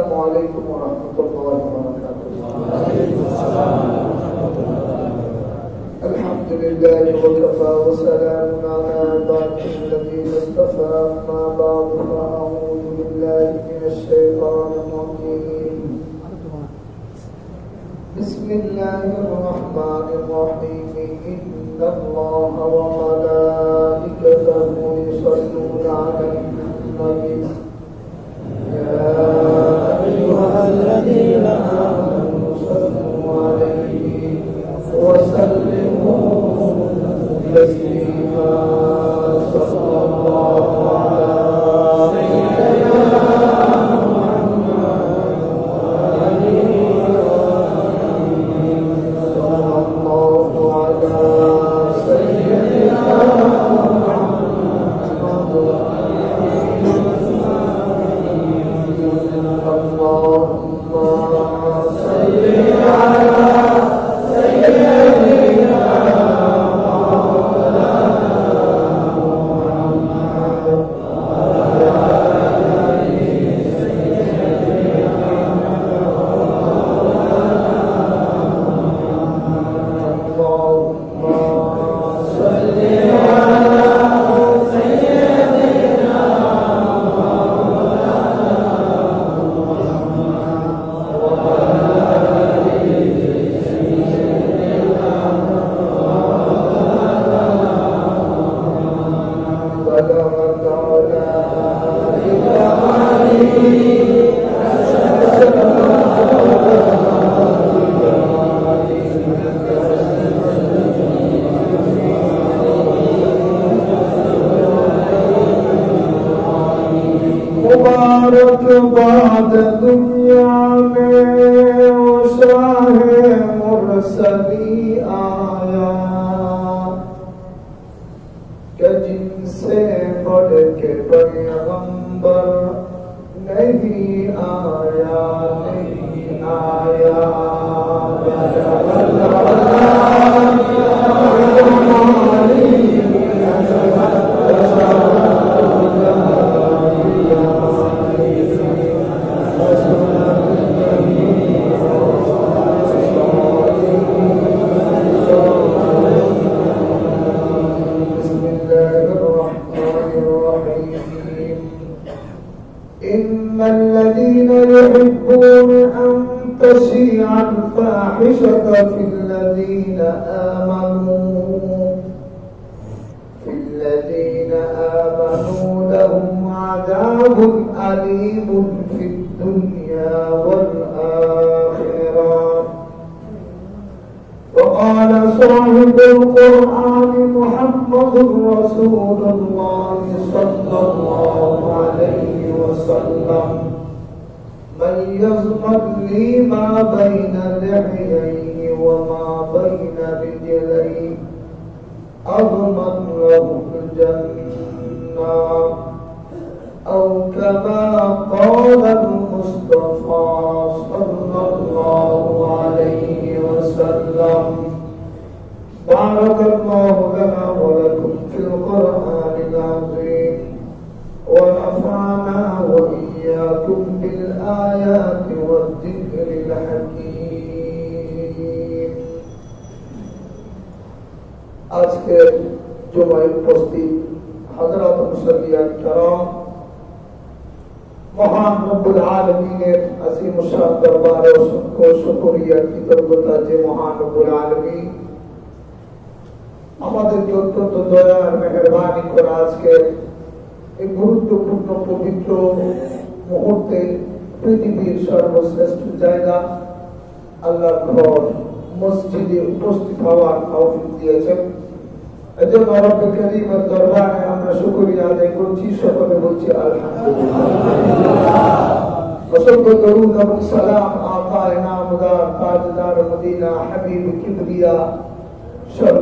अस्सलामु अलैकुम व रहमतुल्लाहि व बरकातुहू। अल्हम्दुलिल्लाहि व कफ़ा व सलामुन अला इबादिही अल्लज़ीना इस्तफ़ा, अम्मा बअद फ़अऊज़ु बिल्लाहि मिनश शैतानिर रजीम। बिस्मिल्लाहिर रहमानिर रहीम। इन्नल्लाहा व मलाइकतहु युसल्लूना अलन नबी या अय्युहल्लज़ीना आमनू सल्लू अलैहि व सल्लिमू तस्लीमा। सल्लल्लाहु अला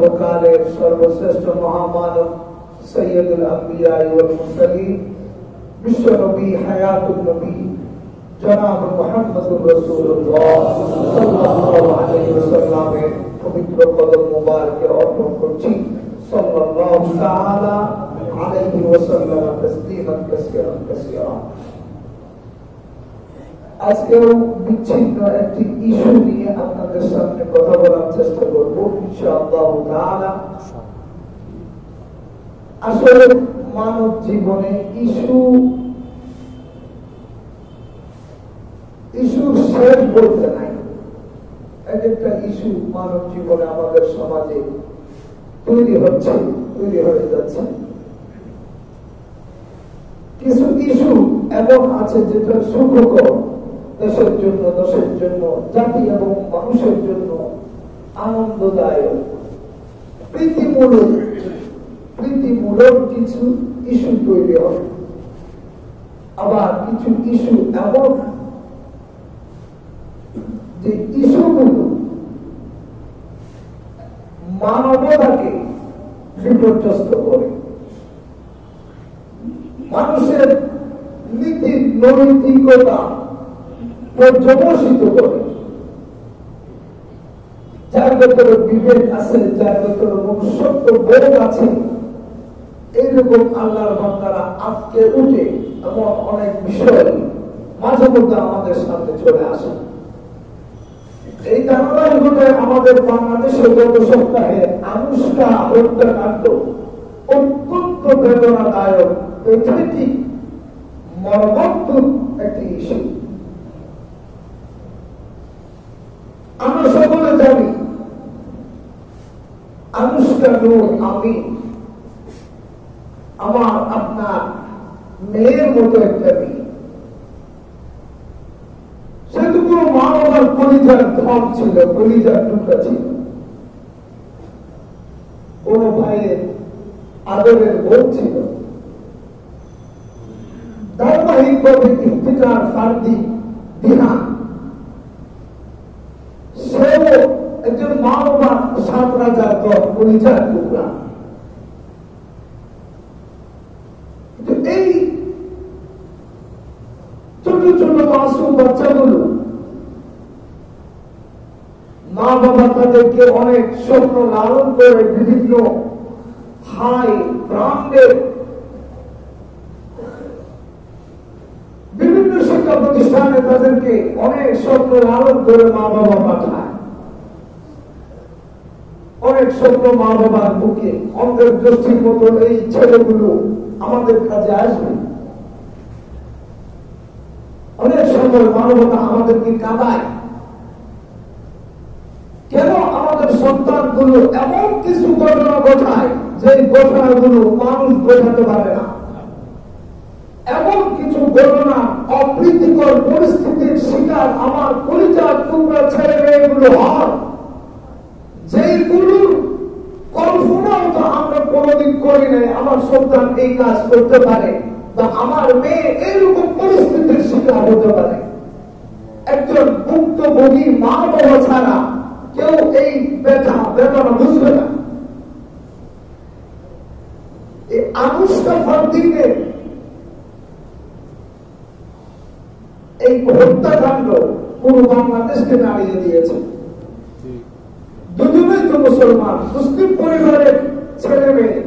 सय्यिदिना सर्वश्रेष्ठ महामानव सैयदुल अंबिया वल मुरसलीन विश्व नबी हयातुल नबी जनाब मुहम्मदुर रसूलुल्लाह सल्लल्लाहु अलैहि वसल्लम पवित्र कदम मुबारक अर्पण করছি सल्लल्लाहु ताला अलैहि वसल्लम तस्लीमन कसीरन कसीरा। আজকেও বিচ্ছিন্ন একটি ইস্যু নিয়ে আপনাদের সামনে কথা বলার চেষ্টা করব ইনশাআল্লাহ তাআলা। আসলে মানব জীবনে ইস্যু শেষ বলতে নাই। এক একটা ইস্যু মানব জীবনে আমাদের সমাজে তৈরি হয়ে যাচ্ছে। কিছু ইস্যু এমন আছে যেটা সুখকর, দেশের জন্য, দেশের জন্য, জাতি এবং মানুষের জন্য আনন্দদায়ক, প্রীতিমূলক কিছু ইস্যু তৈরি হয়। আবার কিছু ইস্যু এমন যে ইস্যুগুলো মানবতাকে বিপর্যস্ত করে, মানুষের নীতি নৈতিকতা পর্যবসিত করে, যার ভেতরে বিবেক আছে, যার ভেতরে মনুষ্যত্ব বোধ আছে, এইরকম আল্লাহর বান্দারা আজকে উঠে এমন অনেক বিষয় মাঝে মধ্যে আমাদের সামনে চলে আসে। এই ধারাবাহিকতায় আমাদের বাংলাদেশের গত সপ্তাহে আনুষ্কা হত্যাকাণ্ড অত্যন্ত বেদনাদায়ক, পেথেটিক, মর্মান্তিক একটি ইস্যু। আমরা সকলে জানি আনুষ্কা নূর আমি আমার আপনার মেয়ের মতো একটা মেয়ে। সে তো কোনো মা বাবার কলিজার ধন ছিল, কলিজার টুকরা ছিল, কোন ভাইয়ের আদরের বোধ ছিল। ধারাবাহিকভাবে ইফতিকার ফার্দি বিহান, সেও একজন মা বাবার 7 রাজার দল, কলিজার টুকরা। এই ছোট ছোট মাসুম বাচ্চাগুলো মা বাবা তাদেরকে অনেক স্বপ্ন লালন করে বিভিন্ন হাই ব্রান্ডের বিভিন্ন শিক্ষা প্রতিষ্ঠানে তাদেরকে অনেক স্বপ্ন লালন করে মা বাবা পাঠায়। অনেক স্বপ্ন মা বাবার বুকে, অন্ধের দৃষ্টির মতো এই ছেলেগুলো আমাদের কাছে আসবে। অনেক সময় মানবতা আমাদেরকে কাঁদায়, কেন আমাদের সন্তানগুলো এমন কিছু ঘটনা ঘটায় যে ঘটনাগুলো মানুষ বোঝাতে পারে না। এমন কিছু ঘটনা, অপ্রীতিকর পরিস্থিতির শিকার আমার কলিজার টুকরা ছেলে মেয়েগুলো হয়, যেগুলোর কল্পনাও তো আমরা কোনোদিন করি নাই আমার সন্তান এই কাজ করতে পারে বা আমার মেয়ে এইরকম পরিস্থিতির শিকার হতে পারে। একজন ভুক্তভোগী মা বাবা ছাড়া কেউ এই বেদনা বুঝবে না। এই আনুষ্কা ফারদিনের এই হত্যাকাণ্ড পুরো বাংলাদেশকে নাড়িয়ে দিয়েছে। দুজনেই তো মুসলমান, মুসলিম পরিবারের ছেলে মেয়ে,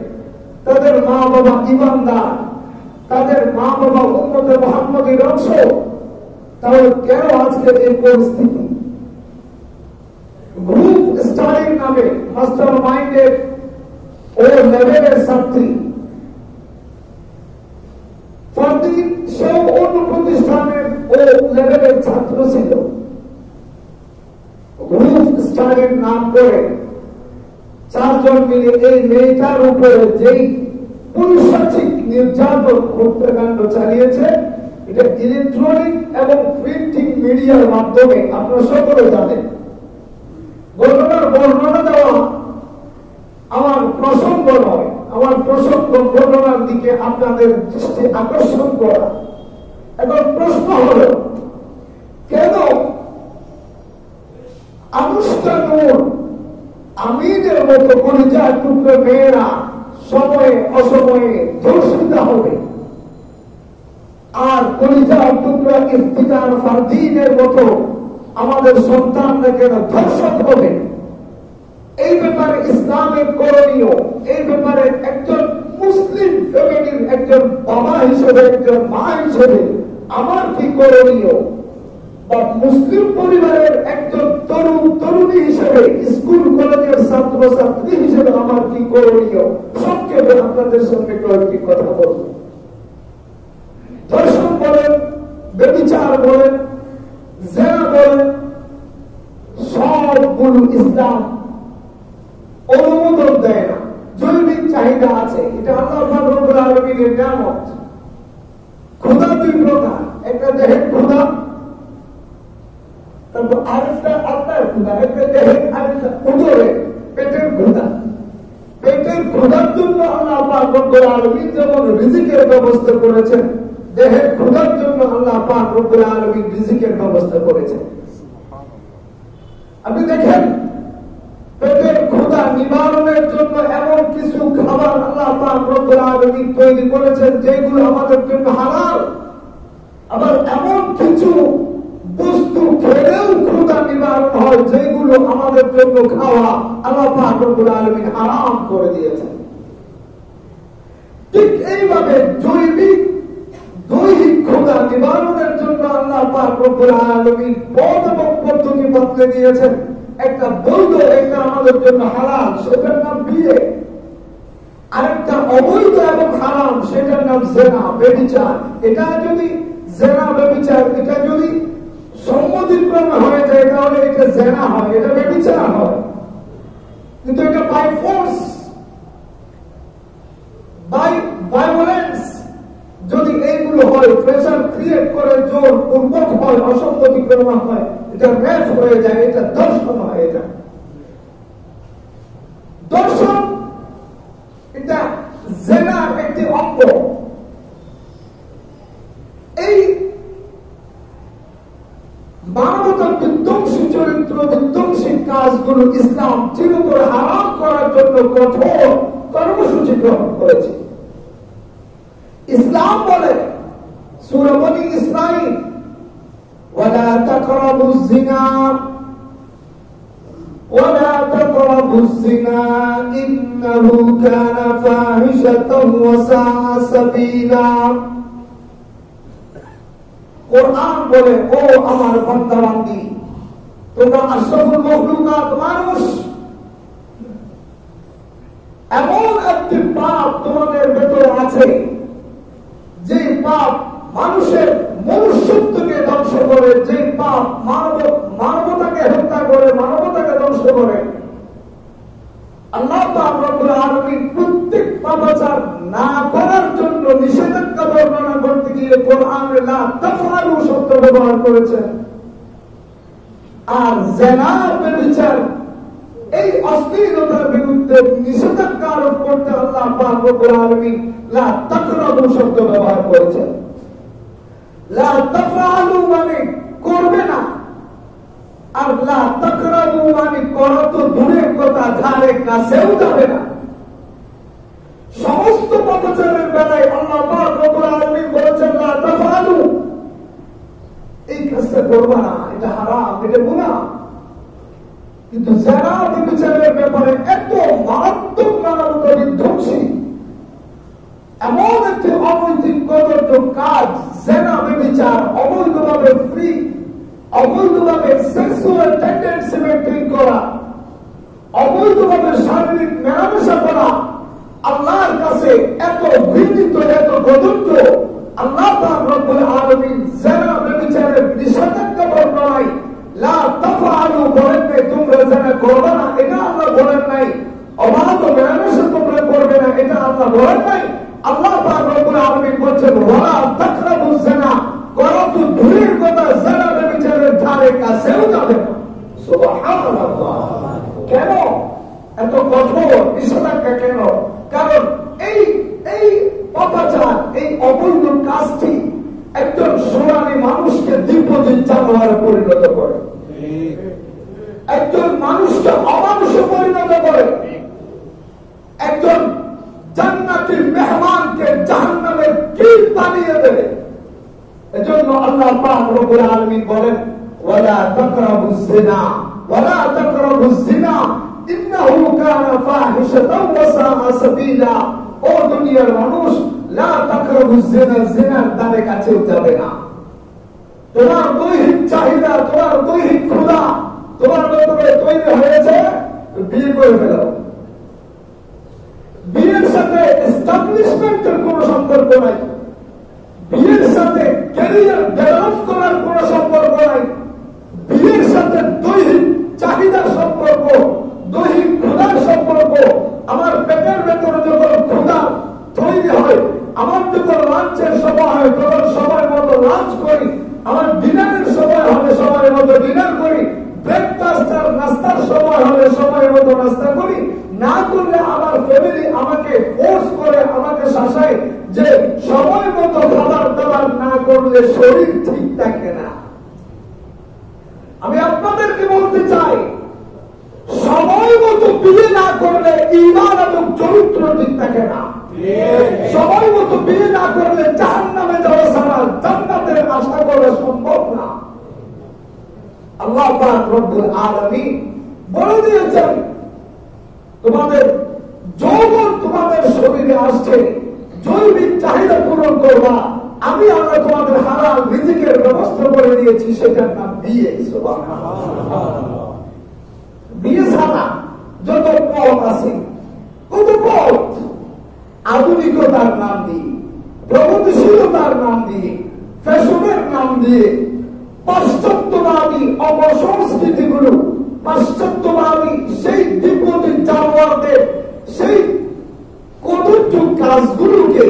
তাদের মা বাবা ইমানদার, তাদের মা বাবা উম্মতে মুহাম্মাদের অংশ, তাহলে কেন আজকে এই পরিস্থিতি? গ্রুপ স্টাডির নামে মাস্টার মাইন্ডের ও লেভেলের ছাত্রী ফারদিন, সেও অন্য প্রতিষ্ঠানের ও লেভেলের ছাত্র ছিল। গ্রুপ স্টাডির নাম করে 4 জন মিলে এই মেয়েটার উপরে যেই পৈশাচিক নির্যাতন হত্যাকাণ্ড চালিয়েছে, এটা ইলেকট্রনিক এবং প্রিন্টিং মিডিয়ার মাধ্যমে আপনারা সকলে জানেন। ঘটনার বর্ণনা দেওয়া আমার প্রসঙ্গ নয়, আমার প্রসঙ্গ ঘটনার দিকে আপনাদের দৃষ্টি আকর্ষণ করা। এখন প্রশ্ন হল, কেন আনুষ্কা নূর আমিনের মতো কলিজার টুকরো মেয়েরা সময়ে অসময়ে ধর্ষিতা হবে, আর কলিজার টুকরা ইফতিকার ফারদিনের মতো আমাদের সন্তানরা কেন ধর্ষণ হবে? এই ব্যাপারে ইসলামের করণীয়, এই ব্যাপারে একজন মুসলিম ফ্যামিলির একজন বাবা হিসেবে, একজন মা হিসেবে আমার কি করণীয়? বা মুসলিম পরিবারের একজন তরুণী হিসেবে, স্কুল কলেজের ছাত্র ছাত্রী হিসেবে আমার কি করণীয়, সংক্ষেপে আপনাদের সঙ্গে কয়েকটি কথা বলব। ধর্ষণ বলেন, ব্যভিচার বলেন, জেনা বলেন, সবগুলো ইসলাম অনুমোদন দেয় না। জৈবিক চাহিদা আছে, এটা আল্লাহ রাব্বুল আলামিনের নিয়ামত। ক্ষুধা দুই প্রকার, একটা দেহের ক্ষুধা, তারপর আরেকটা আত্মার ক্ষুধা, একটা দেহের, আরেকটা উদরের পেটের ক্ষুধা। পেটের ক্ষুধার জন্য আল্লাহ পাক রব্বুল আলামিন যেমন রিজিকের ব্যবস্থা করেছেন, দেহের ক্ষুধার জন্য আল্লাহ পাক রব্বুল আলামিন রিজিকের ব্যবস্থা করেছেন। আপনি দেখেন, পেটের ক্ষুধা নিবারণের জন্য এমন কিছু খাবার আল্লাহ পাক রব্বুল আলামিন তৈরি করেছেন যেগুলো আমাদের জন্য হালাল। আবার এমন কিছু বস্তু খেলেও ক্ষুধা নিবারণ হয় যেগুলো আমাদের জন্য খাওয়া আল্লাহ পাক রব্বুল আলামিন হারাম করে দিয়েছেন। ঠিক এইভাবে দৈহিক ক্ষুধা নিবারণের জন্য আল্লাহ পাক রব্বুল আলামিন পথ এবং পদ্ধতি বদলে দিয়েছেন। একটা বৈধ, একটা আমাদের জন্য হালাল, সেটার নাম বিয়ে। আরেকটা অবৈধ এবং হারাম, সেটার নাম জেনা, ব্যভিচার। এটা যদি জেনা ব্যভিচার, এটা যদি সম্মতিক্রমে হয়ে যায় তাহলে এটা জেনা হয়, এটা ব্যভিচার হয়। কিন্তু এটা বাই ফোর্স, বাই ভায়োলেন্স যদি এইগুলো হয়, প্রেসার ক্রিয়েট করে, জোর পূর্বক হয়, অসম্মতিক্রমে হয়, এটা রেপ হয়ে যায়, এটা দর্শন হয়ে যায়। দর্শন এটা জেনার একটি অঙ্গ। এই মানবতার বিধ্বংসী চরিত্র, বিধ্বংসী কাজগুলো ইসলাম চিরতরে হারাম করার জন্য কঠোর কর্মসূচি গ্রহণ করেছে। ইসলাম বলে সূরা বনী ইসরাঈল, ওয়ালা তাকরাবুজ জিনা ওয়ালা তাকরাবুজ জিনা ইন্নাহু কানা ফাহিশাতান ওয়া সাআ সাবিলা। কোরআন বলে, ও আমার বান্দা-বান্দী, তোমরা আশরাফুল মাখলুকাত মানুষ, এমন একটি পাপ তোমাদের ভেতরে আছে যে পাপ মানুষের মনুষ্যত্বকে ধ্বংস করে, যে পাপ মানবতাকে হত্যা করে, মানবতাকে ধ্বংস করে। আল্লাহ পাক রব্বুল আলামিন প্রত্যেক পাপাচার না করার জন্য নিষেধাজ্ঞা বর্ণনা করতে গিয়ে কোরআনে লা তাফআলু শব্দ ব্যবহার করেছেন। আর জিনা, ব্যভিচার, এই অশ্লীলতার বিরুদ্ধে নিষেধাজ্ঞা আরোপ করতে আল্লাহ পাক রব্বুল আলামিন লা তাকরাবু শব্দ ব্যবহার করেছেন। লা তাফআলু মানে করবে না, আর লা তাকরাবু মানে করা তো দূরের কথা, ধারে কাছেও যাবে না। সমস্ত পাপাচারের বেলায় আল্লাহ পাক রব্বুল আলামিন বলেছেন লা তাফআলু, এই কাজটা করবে না, এটা হারাম, এটা গুনাহ। কিন্তু যারা ব্যভিচারের ব্যাপারে এত মারাত্মক মানবতা বিধ্বংসী এমন একটি অনৈতিক কদর্য কাজ, জেনা ব্যভিচার, অবৈধভাবে ফ্রি, অবৈধভাবে সেক্সুয়াল টেন্ডেন্সি মেইনটেইন করা, অবৈধভাবে শারীরিক মেলামেশা করা, আল্লাহর কাছে এত ঘৃণিত, এত কদর্য। আল্লাহ পাক রব্বুল আলামিন জেনা ব্যভিচারের নিষেধাজ্ঞা বর্ণনায় লা তাফআলু বলেন নাই, তোমরা জেনা করবে না, এটা আল্লাহ বলেন নাই। অবাধ মেলামেশা তোমরা করবে না, এটা আল্লাহ বলেন নাই। আল্লাহ পাক রব্বুল আলামিন বলেন ওয়ালা তাকরাবুজ জিনা, করা তো দূরের কথা, জেনা ব্যভিচারের ধারে কাছেও যাবে না। সুবহানাল্লাহ। কেন এত কঠোর নিষেধাজ্ঞা? কেন? কারণ এই পাপাচার, এই অবৈধ কাজটি একজন সোনালী মানুষকে দীর্ঘদিন জানোয়ারে পরিণত করে, একজন মানুষকে অমানুষে পরিণত করে, একজন জান্নাতের মেহমানকে জাহান্নামের কীট বানিয়ে দেবে। এজন্য আল্লাহ পাক রব্বুল আলামিন বলেন ওয়ালা তাকরাবুজ জিনা ওয়ালা তাকরাবুজ জিনা ইন্নাহু কানা ফাহিশাতান ওয়া সাআ সাবিলা। ও দুনিয়ার মানুষ, লা তাকরাবুজ জিনা, জিনার ধারে কাছেও যাবে না। তোমার দৈহিক চাহিদা, তোমার দৈহিক ক্ষুধা তোমার ভেতরে তৈরি হয়েছে, বিয়ে করে ফেলো। বিয়ের সাথে এস্টাবলিশমেন্টের কোন সম্পর্ক নাই, বিয়ের সাথে ক্যারিয়ার ডেভেলপ করার কোন সম্পর্ক নাই, বিয়ের সাথে দৈহিক চাহিদার সম্পর্ক, দৈহিক ক্ষুধার সম্পর্ক। আমার পেটের ভেতরে যখন ক্ষুধা তৈরি হয়, আমার যখন লাঞ্চের সময় হয় তখন সময় মতো লাঞ্চ করি, আমার ডিনারের সময় হবে সময় মতো ডিনার করি, ব্রেকফাস্ট আর নাস্তার সময় হবে সময় মতো নাস্তা করি। না করলে আমার ফ্যামিলি আমাকে ফোর্স করে, আমাকে শাসায় যে সময় মতো খাবার দাবার না করলে শরীর ঠিক থাকে না। আমি আপনাদেরকে বলতে চাই, সময় মতো বিয়ে না করলে ঈমান এবং চরিত্র ঠিক থাকে না। সময় মতো বিয়ে না করলে জাহান্নামে যাওয়া ছাড়া জান্নাতের আশা করা সম্ভব না। আল্লাহ পাক রব্বুল আলামিন বলে দিয়েছেন, তোমাদের যৌবন তোমাদের শরীরে আসছে, জৈবিক চাহিদা পূরণ করবা, আমি আল্লাহ তোমাদের হালাল রিজিকের ব্যবস্থা করে দিয়েছি, সেটার নাম বিয়ে। বিয়ে ছাড়া যত পথ আছে, কত পথ, আধুনিকতার নাম দিয়ে, প্রগতিশীলতার নাম দিয়ে, ফ্যাশনের নাম দিয়ে, পাশ্চাত্যবাদী অপসংস্কৃতিগুলো, পাশ্চাত্যবাদী সেই বিপদী জানোয়ারদের সেই কদর্য কাজগুলোকে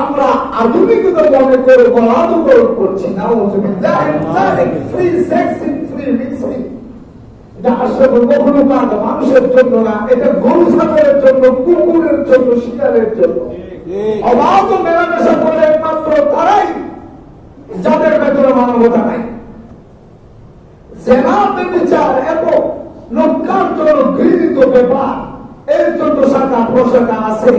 আমরা আধুনিকতা মনে করে বলাদকরণ করছি না। ফ্রি সেক্সিং, ফ্রি মিক্সিং, এটা আসলে কখনো মানুষের জন্য না, এটা গরু ছাগলের জন্য, কুকুরের জন্য, শিকারের জন্য। অবাধ মেলামেশা করে একমাত্র তারাই যাদের ভেতরে মানবতা নাই। জেনা ব্যভিচার এত নক্কারজনক ঘৃণিত ব্যাপার, এর জন্য শাখা প্রশাখা আছে।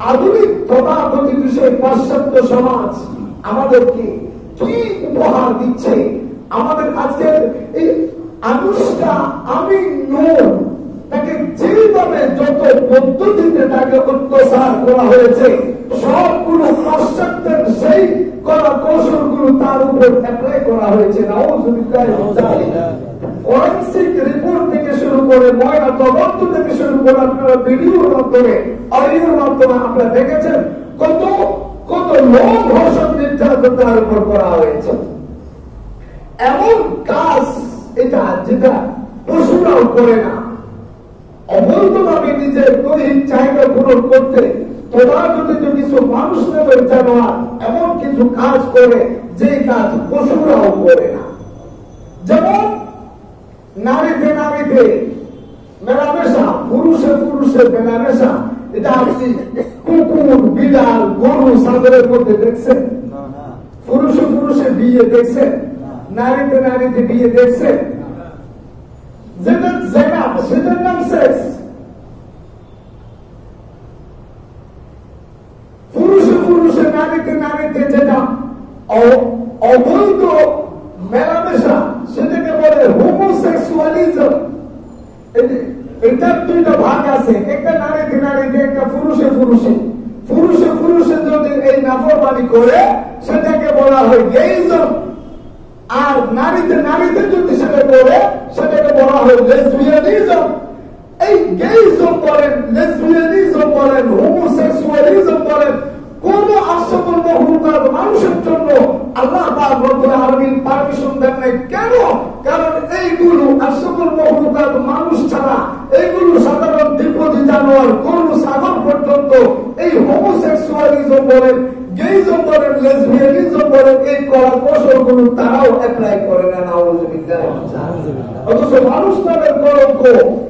আধুনিক তথাকথিত সেই পাশ্চাত্য সমাজ আমাদেরকে কি উপহার দিচ্ছে। আমাদের আজকের এই আনুষ্কা আমি নূর, তাকে যেভাবে যত পদ্ধতিতে তাকে অত্যাচার করা হয়েছে, সবগুলো পাশ্চাত্যের সেই করা কৌশলগুলো তার উপর অ্যাপ্লাই করা হয়েছে। ফরেন্সিক রিপোর্ট থেকে শুরু করে, ময়না তদন্ত থেকে শুরু করে, আপনারা ভিডিওর মাধ্যমে, অডিওর মাধ্যমে আপনারা দেখেছেন কত কত লোক ধর্ষণ নির্যাতন তার উপর করা হয়েছে। এমন কাজ এটা যেটা পশুরাও করে না। অবৈধভাবে নিজের দৈহিক চাহিদা পূরণ করতে তথাকথিত কিছু মানুষ নেবেন জানোয়ার এমন কিছু কাজ করে যে কাজ পশুরাও করে না। যেমন নারীতে নারীতে মেলামেশা, পুরুষে পুরুষে মেলামেশা, এটা আপনি কুকুর, বিড়াল, গরু, ছাগলের মধ্যে দেখছেন? পুরুষে পুরুষে বিয়ে দেখছেন? নারীতে নারীতে বিয়ে দেখছেন? যেটা জেনা, সেটার নাম সেক্স। পুরুষে পুরুষে নারীতে নারীতে যেটা অবৈধ মেলামেশা, সেটাকে বলে হোমোসেক্সুয়ালিজম। এটার দুইটা ভাগ আছে, একটা নারীতে নারীতে, একটা পুরুষে পুরুষে। পুরুষে পুরুষে যদি এই নাফরমানি করে সেটাকে বলা হয় গেইজম, আর নারীতে নারীতে যদি সেটা করে সেটাকে বলা হয় লেসবিয়ানিজম। এই গেইজম বলেন, লেসবিয়ানিজম বলেন, হোমোসেক্সুয়ালিজম বলেন, কোন আশ্চর্য হুকুকার মানুষের জন্য আল্লাহ পাক রব্বুল আলামিন পারমিশন দেন নাই। কেন? কারণ এইগুলো আশ্চর্য হুকুকার মানুষ ছাড়া, এইগুলো সাধারণ বিপদী জানোয়ার, গরু, ছাগল পর্যন্ত এই হোমোসেক্সুয়ালিজম বলেন, গেইজম বলেন, লেসবিয়ানিজম বলেন, এই কলা কৌশলগুলো তারাও অ্যাপ্লাই করে না। নাউযুবিল্লাহ। অথচ মানুষ নামের কলঙ্ক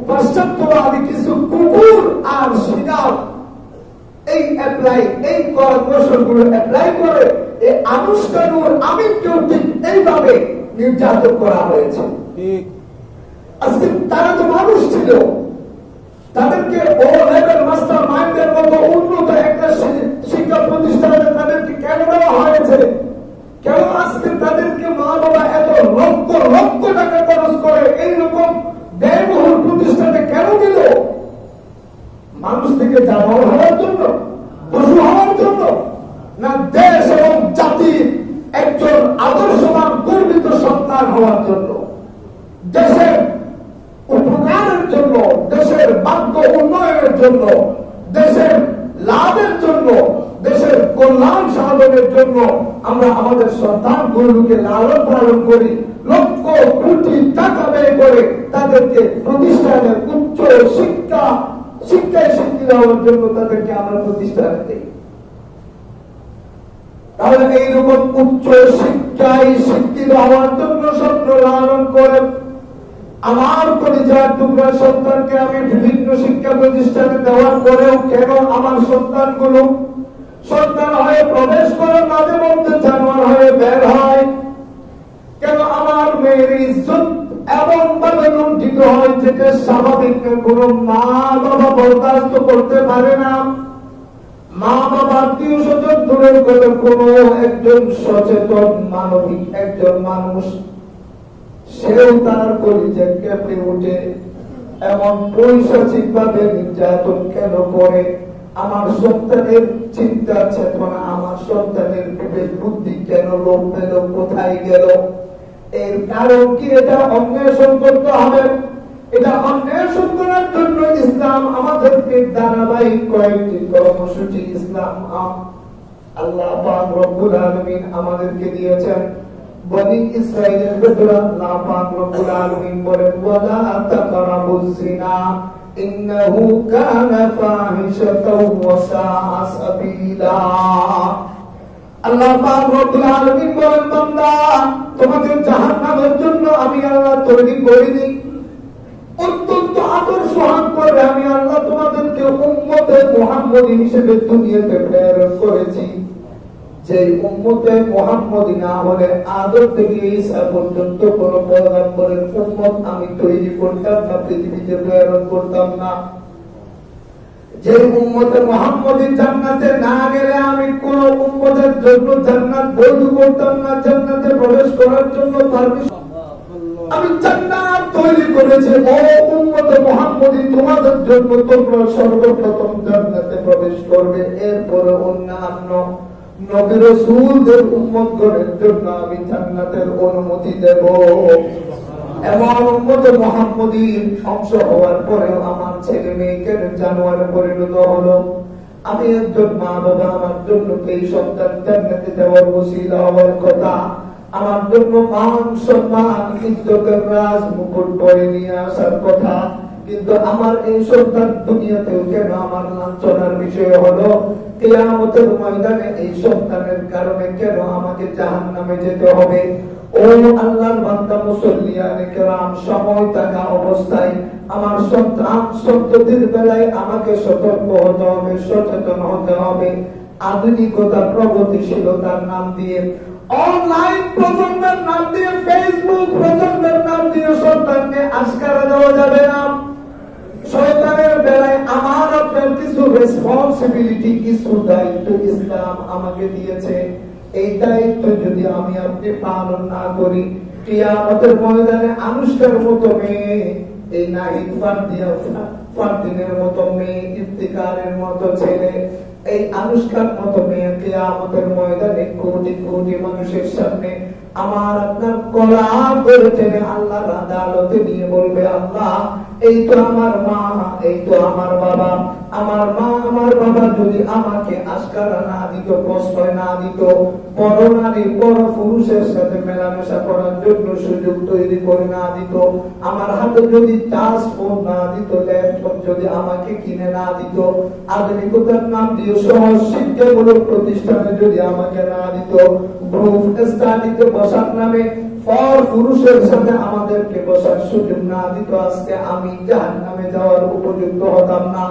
পাশ্চাত্যবাদী কিছু কুকুর আর শিকার এই অ্যাপ্লাই, এই কলা কৌশলগুলো অ্যাপ্লাই করে এই আনুষ্ঠানুর আমি কেউ ঠিক এইভাবে নির্যাতন করা হয়েছে। আজকে তারা তো মানুষ ছিল, তাদেরকে ও লেভেল মাস্টার মাইন্ডের মতো উন্নত একটা শিক্ষা প্রতিষ্ঠানে তাদেরকে কেন দেওয়া হয়েছে? কেন আজকে তাদেরকে মা বাবা এত লক্ষ লক্ষ টাকা খরচ করে এইরকম ব্যয়বহুল প্রতিষ্ঠানে কেন দিল? মানুষ থেকে জানোয়ার হওয়ার জন্য, পশু হওয়ার জন্য? না দেশ এবং জাতির একজন আদর্শবান কর্মী উপকার হওয়ার জন্য, দেশের উপকারের জন্য, দেশের বাদ্য উন্নয়নের জন্য, দেশের লাভের জন্য, দেশের কল্যাণ সাধনের জন্য আমরা আমাদের সন্তানগুলোকে লালন পালন করি, লক্ষ কোটি টাকা ব্যয় করে তাদেরকে প্রতিষ্ঠানের উচ্চ শিক্ষায় শিক্ষা দেওয়ার জন্য তাদেরকে আমরা প্রতিষ্ঠানে দিই। তাহলে এইরকম উচ্চ শিক্ষায় শিক্ষিত হওয়ার জন্য স্বপ্ন লালন করে আমার পরিচয় টুকরা সন্তানকে আমি বিভিন্ন শিক্ষা প্রতিষ্ঠানে দেওয়ার পরেও কেন আমার সন্তানগুলো সন্তান হয়ে প্রবেশ করে মাঝে মধ্যে জানোয়ার হয়ে বের হয়? কেন আমার মেয়ের ইজ্জত এমন ভাবে লুণ্ঠিত হয় যেটা স্বাভাবিক কোন মা বাবা বরদাস্ত করতে পারে না? মা বাবা আত্মীয় স্বজন দূরের কথা কোন একজন সচেতন মানবিক একজন মানুষ সেও তার কলিজা কেঁপে উঠে এমন পৈশাচিক ভাবে নির্যাতন কেন করে? আমার সন্তানের চিন্তা চেতনা, আমার সন্তানের বিবেক বুদ্ধি কেন লোপ পেল, কোথায় গেল? এর কারণ কি? এটা অন্বেষণ করতে হবে। এটা অন্বেষণ করার জন্য ইসলাম আমাদেরকে ধারাবাহিক কয়েকটি কর্মসূচি ইসলাম আল্লাহ পাক রব্বুল আলামিন আমাদেরকে দিয়েছেন। বনি ইসরাইলের ভেতরে আল্লাহ পাক রব্বুল আলামিন বলেন ওয়ালা তাকরাবুজ জিনা ইন্নাহু কানা ফাহিশাতাও ওয়া সাআ সাবিলা। আল্লাহ পাক রব্বুল আলামিন বলেন বান্দা তোমাকে জাহান্নামের জন্য আমি আল্লাহ তৈরি করিনি, অত্যন্ত আদর সোহাগ করে আমি আল্লাহ তোমাদেরকে উম্মতে মুহাম্মদী হিসেবে দুনিয়াতে প্রেরণ করেছি। যে উম্মতে মুহাম্মদী না হলে আদম থেকে ঈসা পর্যন্ত কোন পয়গম্বরের উম্মত আমি তৈরি করতাম না, পৃথিবীতে প্রেরণ করতাম না। যে উম্মতে মুহাম্মদী জান্নাতে না গেলে আমি কোন উম্মতের জন্য জান্নাত বৈধ করতাম না, জান্নাতে প্রবেশ করার জন্য পারমিশন আমি জান্নাত তৈরি করেছি। ও উম্মতে মুহাম্মদী তোমাদের জন্য তোমরা সর্বপ্রথম জান্নাতে প্রবেশ করবে, এরপরে অন্যান্য নবী রাসূলদের উম্মতগণের জন্য আমি জান্নাতের অনুমতি দেব। এমন উম্মতে মুহাম্মদীর অংশ হওয়ার পরেও আমার ছেলে মেয়েকে জানোয়ারে পরিণত হলো। আমি একজন মা বাবা, আমার জন্য এই সন্তান জান্নাতে যাওয়ার ওসিলা হওয়ার কথা, আমার জন্য মান সম্মান ইজ্জতের রাজ মুকুট বয়ে নিয়ে আসার কথা, কিন্তু আমার এই সন্তান দুনিয়াতেও কেন আমার লাঞ্ছনার বিষয় হলো? কিয়ামতের ময়দানে এই সন্তানের কারণে কেন আমাকে জাহান্নামে যেতে হবে? ও আল্লাহর বান্দা মুসল্লিয়ানে কেরাম, সময় থাকা অবস্থায় আমার সন্তান সন্ততির বেলায় আমাকে সতর্ক হতে হবে, সচেতন হতে হবে। আধুনিকতা প্রগতিশীলতার নাম দিয়ে, অনলাইন প্রজন্মের নাম দিয়ে, ফেসবুক প্রজন্মের নাম দিয়ে সন্তানকে আশকারা দেওয়া যাবে না। শয়তানের বেলায় আমার আপনার কিছু রেসপন্সিবিলিটি, কিছু দায়িত্ব ইসলাম আমাকে দিয়েছে। এই দায়িত্ব যদি আমি আপনি পালন না করি, কিয়ামতের ময়দানে আনুষ্কার মতো মেয়ে, এই নাহিদ ফারদিনের মতো মেয়ে, ইফতিকারের মতো ছেলে, এই আনুষ্কার মতো মেয়ে কিয়ামতের ময়দানে কোটি কোটি মানুষের সামনে আমার আপনার কলা করে টেনে আল্লাহর আদালতে নিয়ে বলবে, আল্লাহ এই তো আমার মা, এই তো আমার বাবা, আমার মা আমার বাবা যদি আমাকে আশকারা না দিত, প্রশ্রয় না দিত, বড় নারী বড় পুরুষের সাথে মেলামেশা করার জন্য সুযোগ তৈরি করে না দিত, আমার হাতে যদি টাচ ফোন না দিত, ল্যাপটপ যদি আমাকে কিনে না দিত, আধুনিকতার নাম দিয়ে সহজ শিক্ষামূলক প্রতিষ্ঠানে যদি আমাকে না দিত, গ্রুপ স্টাডিতে বসার নামে পর পুরুষের সাথে আমাদেরকে বসার সুযোগ না দিত, আজকে আমি জাহান্নামে যাওয়ার উপযুক্ত হতাম না।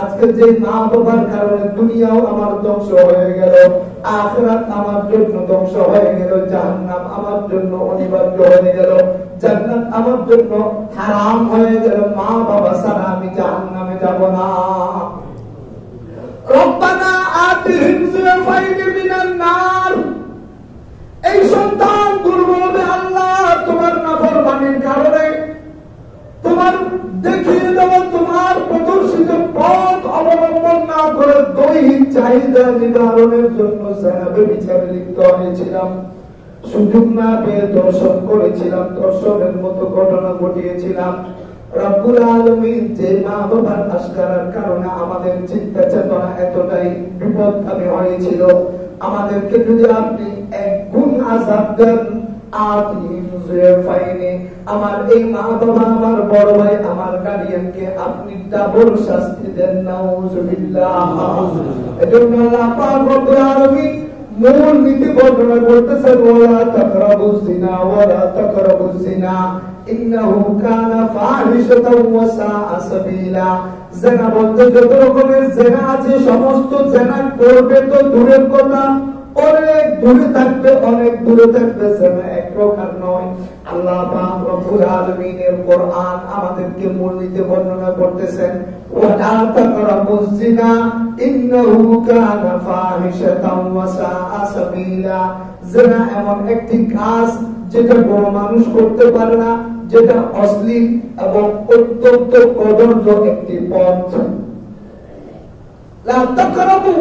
আজকে যে মা বাবার কারণে দুনিয়াও আমার ধ্বংস হয়ে গেল, আখিরাত আমার জন্য ধ্বংস হয়ে গেল, জাহান্নাম আমার জন্য অনিবার্য হয়ে গেল, জান্নাত আমার জন্য হারাম হয়ে গেল। মা বাবা ছাড়া আমি জাহান্নামে যাব না। রব্বানা আতিহিম যিফাইনি মিনান নার। এই সন্তান দুর্বল, আল্লাহ তোমার নাফরমানির কারণে, তোমার দেখিয়ে দেওয়া, তোমার প্রদর্শিত পথ অবলম্বন না করে দৈহিক চাহিদা নিবারণের জন্য জানাবে বিচারে লিপ্ত হয়েছিলাম। সুযোগ না পেয়ে দর্শন করেছিলাম, দর্শনের মতো ঘটনা ঘটিয়েছিলাম। রব্বুল আলামিন যে মা বাবার আশকারার কারণে আমাদের চিন্তা চেতনা এতটাই বিপদগামী হয়েছিল, আমাদেরকে যদি আপনি এক গুণ আযাব দেন, আমার এই মা বাবা, আমার বড় ভাই, আমার গার্ডিয়ানকে আপনি ডাবল শাস্তি দেন। নাউযুবিল্লাহ। এজন্য আল্লাহ পাক রব্বুল আলামিন মূল নীতি বর্ণনা করতেছেন, ওয়ালা তাকরাবুজ জিনা, ওয়ালা তাকরাবুজ জিনা ইন্নাহু কানা ফাহিশাতাও ওয়া সাআ সাবিলা। জিনা বলতে যত রকমের জিনা আছে, সমস্ত জিনা করবে তো দূরের কথা, অনেক দূরে থাকবে, অনেক দূরে থাকবে, জিনা এক প্রকার নয়। আল্লাহ পাক রব্বুল আলামিনের কোরআন আমাদেরকে মূলনীতি বর্ণনা করতেছেন, ওয়ালা তাকরাবুজ জিনা ইন্নাহু কানা ফাহিশাতাও ওয়া সাআ সাবিলা। জিনা এমন একটি কাজ যেটা বড় মানুষ করতে পারে না, যেটা অশ্লীল এবং অত্যন্ত কদর্য একটি পথ। লা তাকরাবু,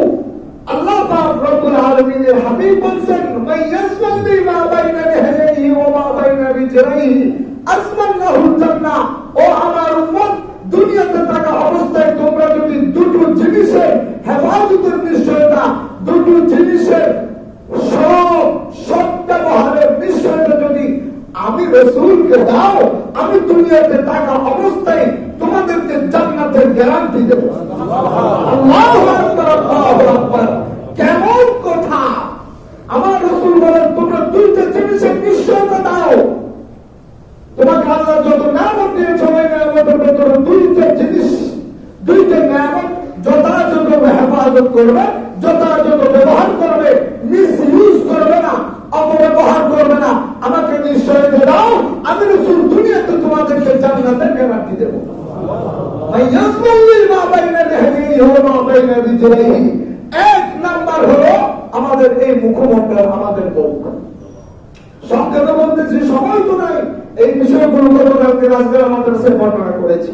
আল্লাহ পাক রব্বুল আলামিনের হাবিব বলেন, মাইয়াজমান বিমা বাইনা লিহরিহি ওয়া মা বাইনা রিজলাইহি আজমান লাহুল জান্নাহ। ও আমার উম্মত, দুনিয়াতে থাকা অবস্থায় তোমরা যদি দুটো জিনিসের হেফাজতের নিশ্চয়তা, দুটো জিনিসের সব ব্যবহারের নিশ্চয়তা যদি আমি রাসূলকে দাও, আমি দুনিয়াতে থাকা অবস্থায় তোমাদেরকে জান্নাতের গ্যারান্টি দেব। আল্লাহু আকবার, আল্লাহু আকবার। কেমন কথা! আমার রাসূল বলেন, তোমরা দুইটা জিনিসের নিশ্চয়তা দাও। তোমাকে আল্লাহ যত নিয়ামত দিয়েছে, ওই নিয়ামতের ভেতরে দুইটা জিনিস, দুইটা নিয়ামত যথাযথ হেফাজত করবে, যথাযথ ব্যবহার করবে, মিস ইউজ করবে না, অপব্যবহার করবে না। আমাকে নিশ্চয়তা দাও, আমি রাসূল দুনিয়াতে তোমাদেরকে জান্নাতের গ্যারান্টি দেব। এক নাম্বার হলো আমাদের এই মুখমণ্ডল, আমাদের মুখ। সব কথা বলতেছি, সময় তো নাই। এই বিষয়গুলো গতকালকে রাজগার মাদ্রাসায় বর্ণনা করেছি।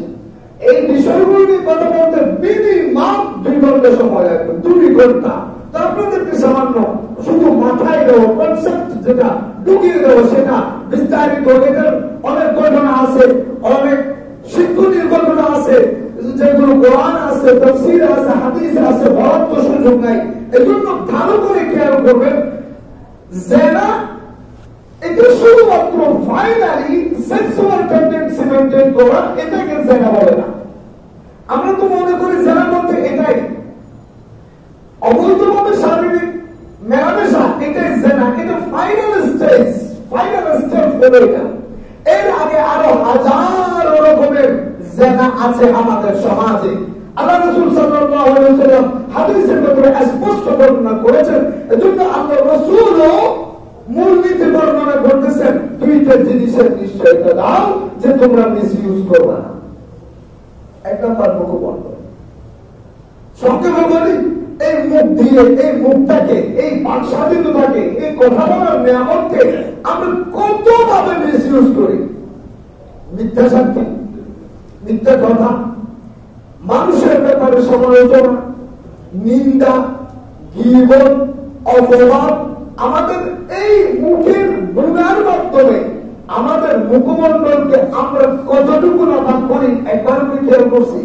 এই বিষয়গুলো নিয়ে কথা বলতে মিনিমাম 2 ঘন্টা সময় লাগবে, 2 ঘন্টা। তো আপনাদেরকে সামান্য শুধু মাথায় দেওয়া কনসেপ্ট, যেটা ঢুকিয়ে দেওয়া, সেটা বিস্তারিত। এটার অনেক ঘটনা আছে, অনেক শিক্ষণীয় ঘটনা আছে, যেগুলো কোরআন আছে, তাফসীর আছে, হাদিস আছে, বলার তো সুযোগ নাই। এজন্য ভালো করে খেয়াল করবেন, জিনা এটা শুধুমাত্র ফাইনালি সেক্সুয়াল টেন্ডেন্সি মেইনটেইন করা, এটাকে জিনা বলে না। আমরা তো মনে করি জিনা বলতে এটাই অবৈধভাবে শারীরিক মেলামেশা, এটাই জিনা। এটা ফাইনাল স্টেজ, ফাইনাল স্টেজ হলো এটা। এর আগে আরো হাজারো রকমের জিনা আছে আমাদের সমাজে। আল্লাহ রাসূল সাল্লাল্লাহু আলাইহি ওয়াসাল্লাম হাদিসের মধ্যে স্পষ্ট বর্ণনা করেছেন। এজন্য আল্লাহ রাসূলও মূলনীতি বর্ণনা করতেছেন, দুইটা জিনিসের নিশ্চয়তা দাও যে তোমরা মিসইউজ করবে না। এক নম্বর মুখমণ্ডল। সংক্ষেপে বলি, এই মুখ দিয়ে, এই মুখটাকে, এই বাকস্বাধীনতাকে, এই কথা বলার নিয়ামতকে আমরা কতভাবে মিসইউজ করি। মিথ্যা সাক্ষী, মিথ্যা কথা, মানুষের ব্যাপারে সমালোচনা, নিন্দা, গীবত, অপবাদ। আমাদের এই মুখের গুনার মাধ্যমে আমাদের মুখমণ্ডলকে আমরা কতটুকু নাপাক করি, একবার আমি খেয়াল করছি।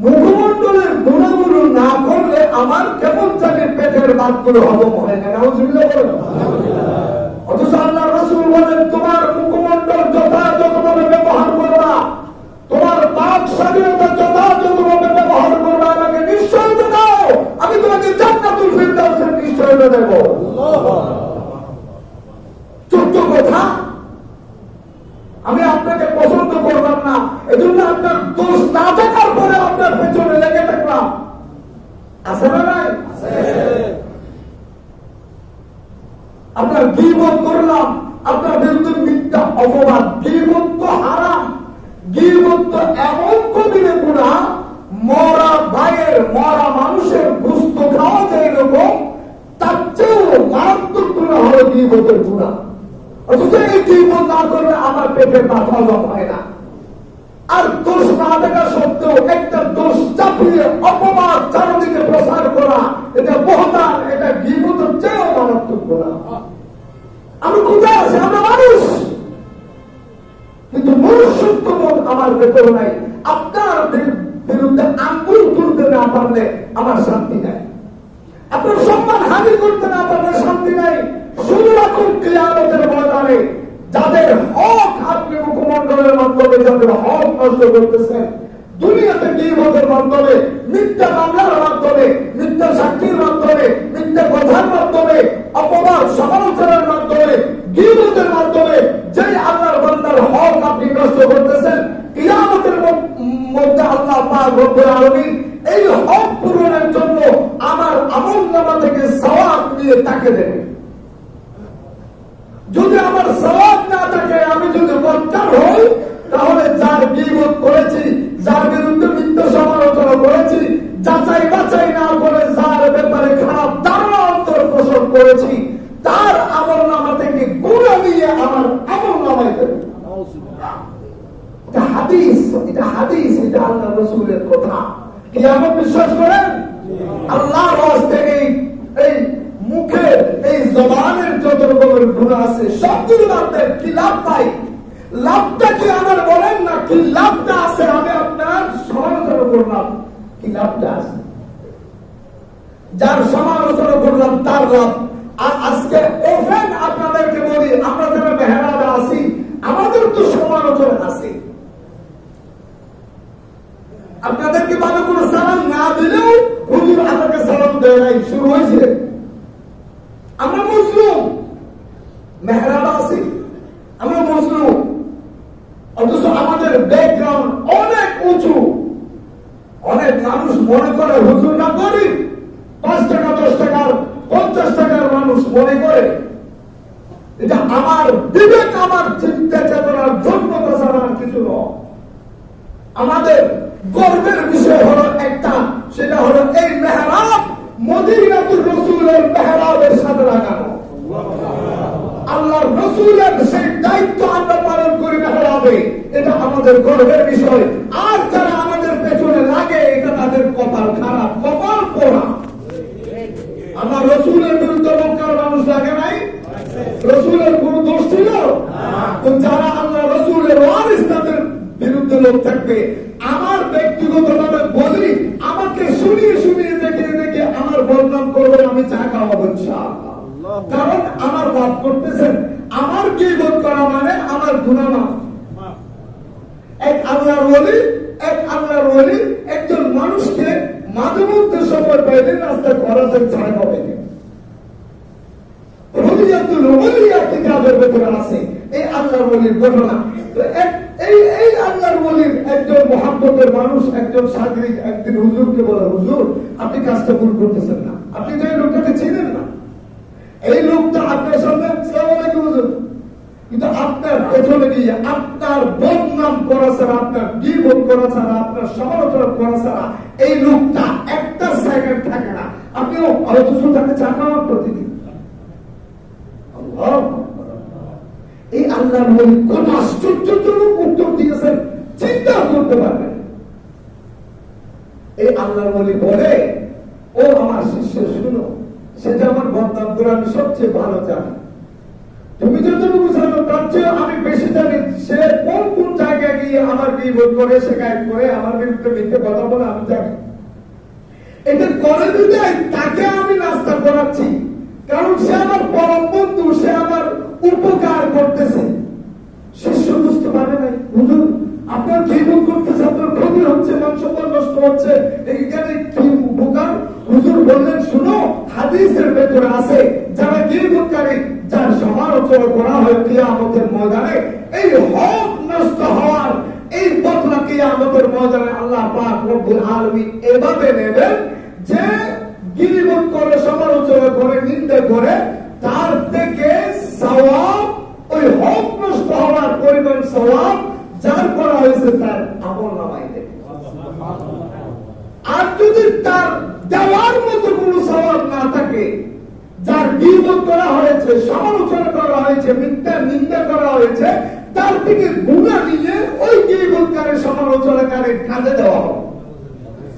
মুখমণ্ডলের গুণাগুলো না করলে আমার কেমন জানি পেটের ভাতগুলো হজম হয় না। অথচ আল্লাহ রাসূল বলেন, তোমার মুখমণ্ডল যথাযথভাবে ব্যবহার করবা, তোমার বাক স্বাধীনতা যথাযথভাবে ব্যবহার করবা, আমাকে নিশ্চয়তা দাও, আমি তোমাকে জান্নাতুল ফিরদাউসের নিশ্চয়তা দেব। ছোট্ট কথা, আমি আপনাকে পছন্দ করলাম না, এজন্য আপনার দোষ না থাকার পরে আপনার পেছনে লেগে থাকলাম, আছে না নাই? আপনার গীবত করলাম, আপনার বিরুদ্ধে মিথ্যা অপবাদ। গীবত তো হারাম, গীবত তো এমন কবিরে গুনাহ, মরা ভাইয়ের, মরা মানুষের গোশত খাওয়া যায় এরকম, তার চেয়েও মারাত্মক গুনাহ হলো গীবতের গুনাহ। অথচ এই গীবত না করলে আমার পেটের ভাত হজম হয় না। আর দোষ না থাকা সত্ত্বেও একটা দোষ চাপ লাফিয়ে অপবাদ চারদিকে প্রসার করা, এটা বহতান, এটা গীবতের চেয়েও মারাত্মক করা। আমি কোথায় আছি? আমরা মানুষ, কিন্তু মনুষ্যত্ব বোধ আমার ভেতরে নাই। আপনার বিরুদ্ধে আঙ্গুল তুলতে না পারলে আমার শান্তি নাই, আপনার সম্মান হানি করতে না পারলে শান্তি নাই। শুধু রাখুন কিয়ামতের ময়দানে যাদের হক আপনি মুখমণ্ডলের মাধ্যমে যাদের হক নষ্ট করতেছেন, দুনিয়াতে গীবতের মাধ্যমে, মিথ্যা মামলার মাধ্যমে, মিথ্যা সাক্ষীর মাধ্যমে, মিথ্যা কথার মাধ্যমে, অপবাদ সমালোচনার মাধ্যমে, গীবতের মাধ্যমে যেই আল্লাহর বান্দার হক আপনি নষ্ট করতেছেন, কিয়ামতের মধ্যে আল্লাহ পাক রব্বুল আলামিন এই হক পূরণের জন্য আমার আমলনামা থেকে সওয়াব নিয়ে তাকে দেবে। যদি আমার সওয়াব না থাকে, আমি যদি বদকার হই, তাহলে যার গীবত করেছি, যার বিরুদ্ধে মিথ্যা সমালোচনা করেছি, যাচাই বাছাই না করে যার ব্যাপারে খারাপ ধারণা অন্তর পোষণ করেছি, তার আমলনামা থেকে গুনাহ নিয়ে আমার আমলনামায় দেবে। এটা হাদিস, এটা হাদিস, এটা আল্লাহ রাসূলের কথা। কিয়ামত বিশ্বাস করেন? আল্লাহর ওয়াস্তে এই মুখের এই জবানের যত রকমের গুনাহ আছে সবগুলো বাদ দেন। কি লাভ পাই? লাভটা কি আমার বলেন না? কি লাভটা আছে? আমি আপনার সমালোচনা করলাম, কি লাভটা আছে? যার সমালোচনা করলাম তার লাভ। আর আজকে ওপেন আপনাদেরকে বলি, আমরা যারা মেহরাবে আছি, আমাদের তো সমালোচনা আছে। আপনাদেরকে ভালো করে সালাম না দিলেও হুজুর আপনাকে সালাম দেয় নাই, শুরু হয়েছে। আমরা মুসলিম, মেহরাবে আছি, আমরা মুসলিম, অথচ আমাদের ব্যাকগ্রাউন্ড অনেক উঁচু। অনেক মানুষ মনে করে হুজুর না করি, 5 টাকা 10 টাকার 50 টাকার মানুষ মনে করে। এটা আমার বিবেক, আমার চিন্তা চেতনার জন্ম ছাড়া কিছু নয়। আমাদের গর্বের বিষয় হলো একটা, সেটা হলো এই মেহরাব মদিনাতুর রাসূলের মেহরাবের সাথে লাগানো। আল্লাহর রাসূলের সেই দায়িত্ব আমরা পালন করি মেহরাবে, এটা আমাদের গর্বের বিষয়। আর যারা আমাদের পেছনে লাগে, এটা তাদের কপাল খারাপ, কপাল পোড়া। আমার রাসূলের বিরুদ্ধে মক্কার মানুষ লাগে নাই, রাসূলের কোন দোষ ছিল? তো যারা আল্লাহ রাসূলের ওয়ারিস তাদের বিরুদ্ধে লোক থাকবে। আমার ব্যক্তিগতভাবে বলি, আমাকে শুনিয়ে শুনিয়ে দেখে দেখে আমার বদনাম করবেন, আমি চা খাওয়াবো ইনশাআল্লাহ। কারণ আমার লাভ করতেছেন, আমার গীবত করা মানে আমার গুনাহ মাফ। এক আল্লাহর ওলি একজন মানুষকে মাঝে মধ্যে সময় পাইলে রাস্তা করাতে ছাড়া পাবে না। রবিয়াতুল ওলিয়া কিতাবের ভেতরে আছে এই আল্লাহর ওলির ঘটনা। এই আল্লাহর ওলির একজন মুহাব্বতের মানুষ, একজন সাগরিক একদিন হুজুরকে বলে, হুজুর আপনি কাজটা ভুল করতেছেন না, আপনি তো এই লোকটাকে চিনেন না, এই লোকটা আপনার সামনে আসসালামু আলাইকুম হুজুর, কিন্তু আপনার পেছনে গিয়ে আপনার বদনাম করা ছাড়া, আপনার গীবত করা ছাড়া, আপনার সমালোচনা করা ছাড়া এই লোকটা একটা সেকেন্ড থাকে না। আপনিও অথচ তাকে চা খাওয়ার প্রতিদিন। এই আল্লাহ বলি কত আশ্চর্যজনক উত্তর দিয়েছেন, চিন্তা করতে পারবেন। এই আল্লাহ বলি বলে, ও আমার শিষ্য শুনো, সেটা আমার বদনাম করে আমি সবচেয়ে ভালো জানি। তুমি যতটুকু জানো তার চেয়ে আমি বেশি জানি সে কোন কোন জায়গায় গিয়ে আমার গীবত করে, শিকায়ত করে, আমার বিরুদ্ধে মিথ্যে কথা বলে আমি জানি। এটা করে দিতে তাকে আমি নাস্তা করাচ্ছি, কারণ সে আমার পরম বন্ধু, সে আমার উপকার করতেছে। শিষ্য বুঝতে পারে নাই, হুজুর আপনার গীবত করতেছে, আপনার ক্ষতি হচ্ছে, মাংসপণ নষ্ট হচ্ছে, এখানে কি উপকার? হুজুর বললেন, শুনো, হাদিসের ভেতরে আছে যারা গীবতকারী, যার সমালোচনা করা হয় কিয়ামতের ময়দানে, এই হক নষ্ট হওয়ার এই বদলা কিয়ামতের ময়দানে আল্লাহ পাক রব্বুল আলামিন এভাবে নেবেন যে গীবত করে, সমালোচনা করে, নিন্দা করে, তার থেকে সওয়াব, ওই হক নষ্ট হওয়ার পরিমাণ সওয়াব যার করা হয়েছে তার আমলনামায় দেবে। আর যদি তার দেওয়ার মতো কোন সওয়াব না থাকে, যার গীবত করা হয়েছে, সমালোচনা করা হয়েছে, মিথ্যা নিন্দা করা হয়েছে, তার থেকে গুনাহ নিয়ে ওই গীবতকারী, সমালোচনাকারীর কাজে দেওয়া হবে।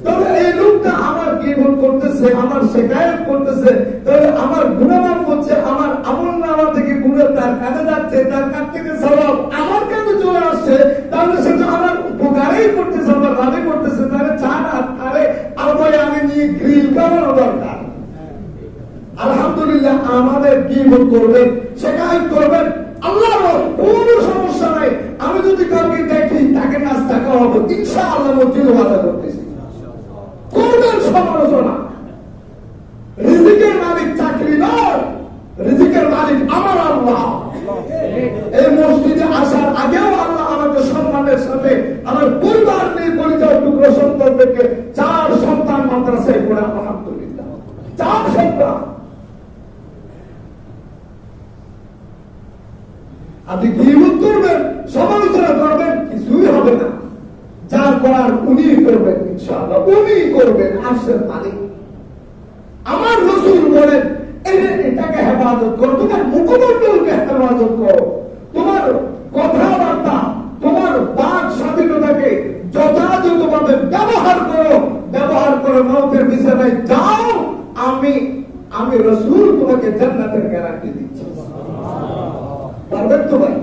তবে এই লোকটা আমার গীবত করতেছে, আমার শিকায়ত করতেছে, তাহলে আমার গুনাহ হচ্ছে, আমার আমলনামা থেকে গুনাহ তার কাছে যাচ্ছে, তার কাছ থেকে সওয়াব আমার কাছে চলে আসছে, তাহলে সেটা আমার উপকারেই করতেছে, আমার লাভে করতেছে। তাহলে চান আর তারে আবার আমি নিয়ে গ্রিল কামানো দরকার। আলহামদুলিল্লাহ, আমাদের গীবত করবেন, শিকায়ত করবেন, আল্লাহর কোনো সমস্যা নাই। আমি যদি কাউকে দেখি তাকে নাস্তা খাওয়াবো, ইনশাআল্লাহ মসজিদ ওয়াদা করতেছি, করবেন সমালোচনা। রিজিকের মালিক চাকরি নয়, রিজিকের মালিক আমার আল্লাহ। এই মসজিদে আসার আগেও আল্লাহ আমাকে সম্মানের সাথে আমার পরিবার নিয়ে পরিচয় টুকরো সন্তানদেরকে 4 সন্তান মাদ্রাসায় পড়ে, আলহামদুলিল্লাহ 4 সন্তান। আপনি গীবত করবেন, সমালোচনা করবেন, কিছুই হবে না। যা করার উনি করবেন, ইনশাআল্লাহ উনি করবেন, আরশের মালিক। আমার রাসূল বলেন এটাকে হেফাজত করো, তোমার মুখমণ্ডলকে হেফাজত করো, তোমার কথাবার্তা, তোমার বাক স্বাধীনতাকে যথাযথভাবে ব্যবহার করো, ব্যবহার করে মওতের বিছানায় যাও। আমি রাসূল তোমাকে জান্নাতের গ্যারান্টি দিচ্ছি। পারবেন তো ভাই?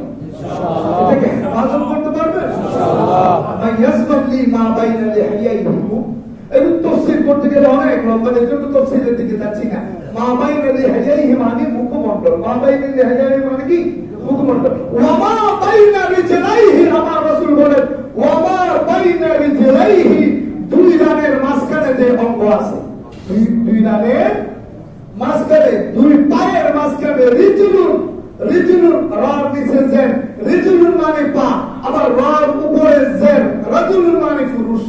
এটাকে হেফাজত করতে পারবেন? এই তাফসীর করতে গেলে অনেক লম্বা, এর জন্য তাফসীরের দিকে যাচ্ছি না। মা বাইনা লিহাইহি মানে মুখমণ্ডল, মা বাইনা লিহাইহি মানে কি? মুখমণ্ডল। ওয়া মা বাইনা রিজলাইহি, আমার রাসূল বলেন ওয়া মা বাইনা রিজলাইহি, 2 রানের মাঝখানে যে অঙ্গ আছে, 2 রানের মাঝখানে, 2 পায়ের মাঝখানে রিজলুন, রিজলুন রার নিচে জের, রিজলুন মানে পা, আবার রার উপরে জের, রাজুলুন মানে পুরুষ।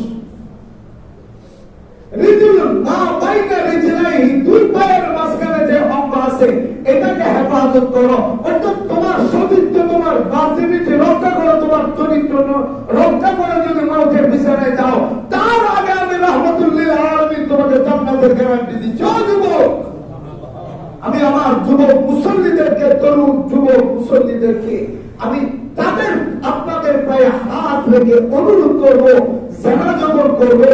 রিজলুন মা বাইনা রিজলাইহি, 2 পায়ের মাঝখানে যে অঙ্গ আছে এটাকে হেফাজত করো, অর্থাৎ তোমার সতীত্ব, তোমার বাজিনিটি রক্ষা করো, তোমার চরিত্র রক্ষা করে যদি মওতের বিছানায় যাও, তার আগে আমি রাহমাতুল লিল আলামিন তোমাকে জান্নাতের গ্যারান্টি দিচ্ছি। ও যুবক, আমি আমার যুবক মুসল্লিদেরকে, তরুণ যুবক মুসল্লিদেরকে আমি তাদের আপনাদের পায়ে হাত রেখে অনুরোধ করব, জানা যখন করবে,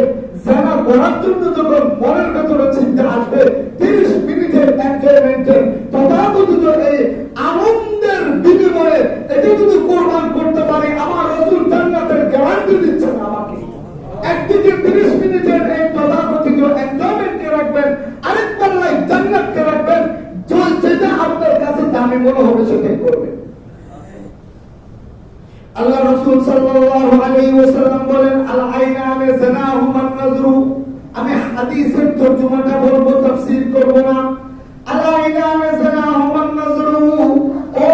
জানা করার জন্য যখন মনের ভেতরে চিন্তা আসবে, 30 মিনিটের এনজয়মেন্টে তথাকথিত এই আনন্দের বিনিময়ে এটা যদি কোরবান করতে পারি, আমার রাসূল জান্নাতের গ্যারান্টি দিচ্ছেন আমাকে। একদিকে 30 মিনিটের এই তথাকথিত এনজয়মেন্টকে রাখবেন, আরেক পাল্লায় জান্নাতকে রাখবেন, যেটা আপনার কাছে দামি মনে হবে সেটাই করবেন। আল্লাহ রাসূল সাল্লাল্লাহু আলাইহি ওয়াসাল্লাম বলেন আল আইনানে জানাহুমান নাজরু। আমি হাদিসের তরজমাটা বলবো, তাফসীর করব না। আল আইনানে জানাহুমান নাজরু, ও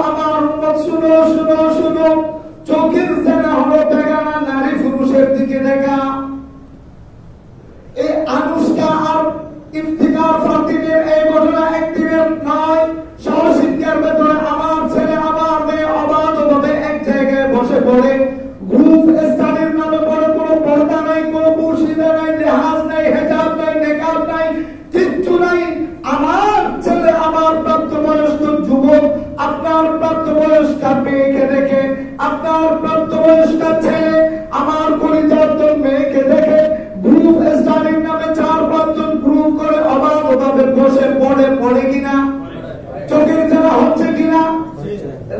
আমার উম্মত শুনো শুনো শুনো, চোখের জানা হলো বেগানা নারী পুরুষের দিকে দেখা। এই আনুষ্কা আর ইফতিকার ফাতিমের এই ঘটনা একদিনের নয়, সহশিক্ষার ভেতরে আমার ছেলে আমার মেয়ে অবাধভাবে এক জায়গায় বসে পড়ে, গ্রুপ স্টাডির নামে পড়ে, কোনো পর্দা নাই, কোনো মুর্শিদা নাই, লেহাজ নাই, হেজাব নাই, নেকাব নাই, কিচ্ছু নাই। আমার ছেলে, আমার প্রাপ্তবয়স্ক যুবক আপনার প্রাপ্তবয়স্কা মেয়েকে দেখে, আপনার প্রাপ্তবয়স্কা ছেলে আমার কলিজার মেয়েকে দেখে গ্রুপ স্টাডির নামে 4-5 জন গ্রুপ করে অবাধভাবে বসে পড়ে কিনা, চোখের জানা হচ্ছে কিনা,